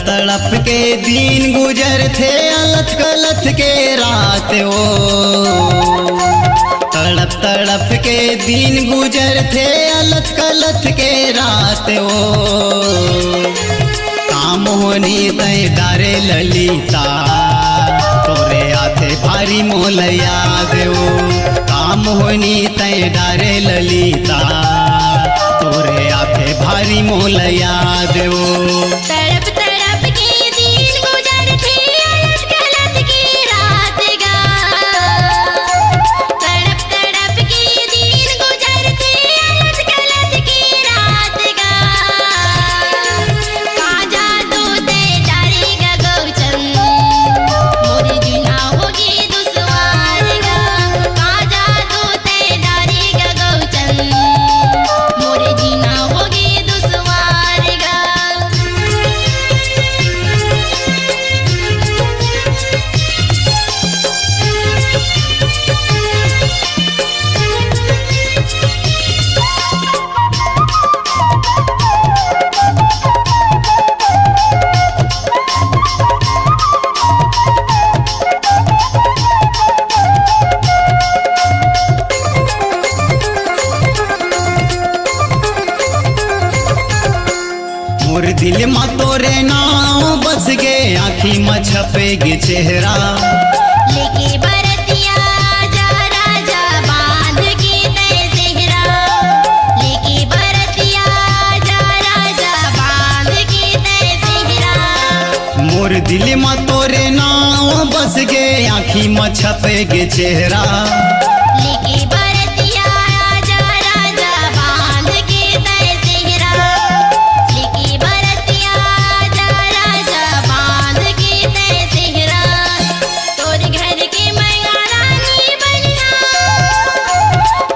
तड़प के दिन गुजर थे अलथ कलथ के रात वो। तड़प तड़प के दिन गुजर थे अलथ कलथ के रात वो। काम होनी तय डारे ललिता तोरे आथे भारी मोल याद वो। काम होनी तय डारे ललिता तोरे आथे भारी मोल याद वो। तड़प तड़प के दिन गुजर थे अलथ कलथ की रात गा। तड़प तड़प के दिन गुजर थे अलथ कलथ की रात गा। का जादू ते डारेगा गौचंद मोरे जीना होगी दुश्वार गा। का जादू ते डारेगा गौचंद मोरे जीना होगी दुश्वार गा। मोर दिल मा तोरे नाम बस गे आँखी में छपेगी चेहरा। लेके बरतिया जा राजा बांध के तय सेहरा। लेके बरतिया जा राजा बांध के तय सेहरा। मोर दिल मा तोरे नाम बस गे आँखी में छपेगी चेहरा। लेके बरतिया जा राजा बांध के तय सेहरा। लेके बरतिया जा राजा बांध के तय सेहरा। तोर घर के मैया रानी बनिया।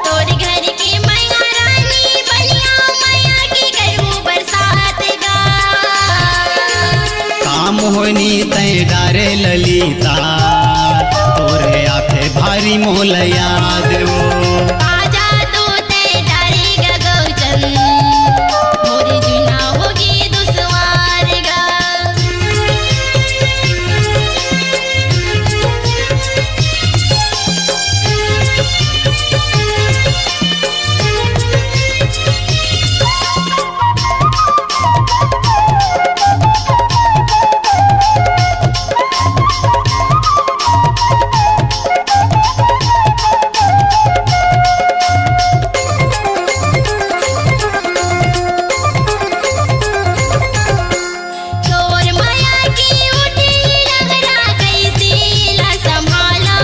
तोर घर के मैया रानी बनिया मैया के करहूँ बरसात गा। काम होनी तय डारे ललिता तोरे आथे भारी मोल याद वो। आजा तू ते डारेगा गौचंद मोरे जीना होगी दुश्वार गा। तोर माया की उठी लहरा कैसे ला संभाला।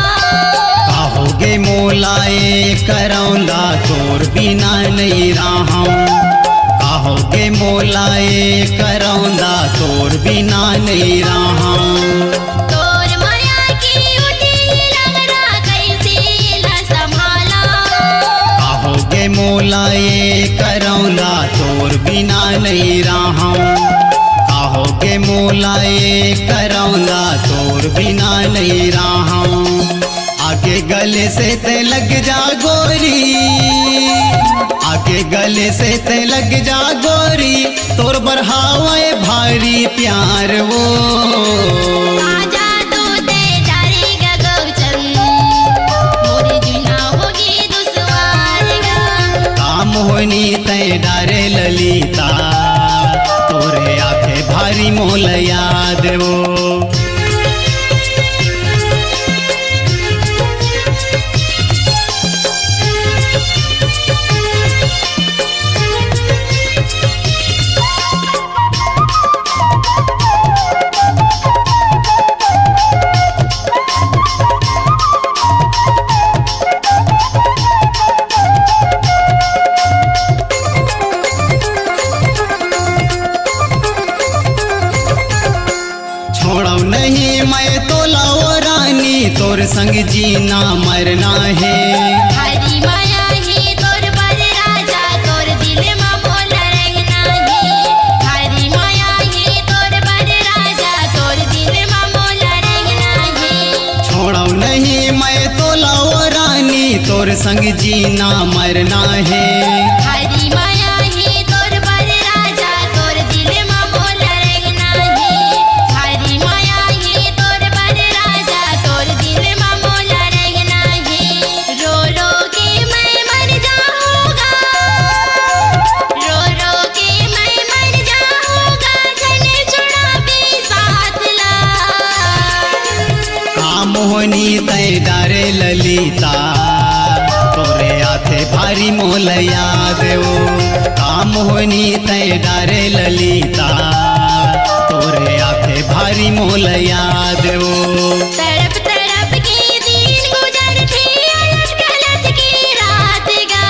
काहोगे मोलाए करौंदा तोर बिना नहीं राहूं। काहोगे मोलाए करौंदा तोर बिना नहीं राहूं। तोर माया की उठी लहरा कैसे ला संभाला। काहोगे मोलाए करौंदा तोर बिना नहीं राहूं। काहोगे मोलाए करौंदा तोर बिना नहीं राहूं। आगे गले से ते लग जा गोरी। आगे गले से ते लग जा गोरी तोर बढ़ावे भारी प्यार वो। आजा तू ते डारेगा गौचंद मोरे जीना होगी दुश्वार गा। काम होनी तय डारे ललिता तोरे आखे भारी मोल याद वो। छोड़ो नहीं मैं तो लाओ रानी तोर संग जीना मरना है। हरी माया ही तोर बर राजा तोर दिल में मोल रहना है। हरी माया ही तोर बर राजा तोर दिल में मोल रहना है। छोड़ो नहीं मैं तो लाओ रानी तोर संग जीना मरना है। हरी माया ही तोर बर राजा तोर दिल में मोल रहना है। तय डारे ललिता तोरे आथे भारी मोल याद वो काम होनी तय डारे ललिता तोरे आथे भारी मोल याद वो तड़प तड़प के दिन गुजरते अलग गलत की रात गा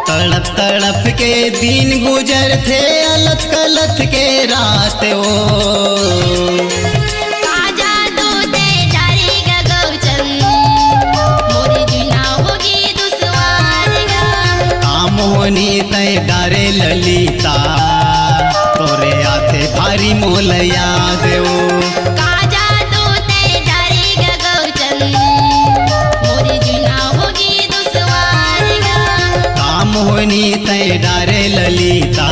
तड़प तड़प के दिन गुजर थे अलत कलत के रात ओ काजा तो ते डारेगा गौचंद मोरी जुना होगी दुश्वार गा काम होनी तय डारे ललिता तोरे आथे भारी मोल याद वो काजा तो ते डारेगा गौचंद मोरी जुना होगी दुश्वार गा काम होनी तय डारे ललिता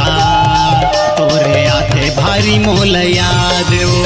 तोरे आथे भारी मोल याद वो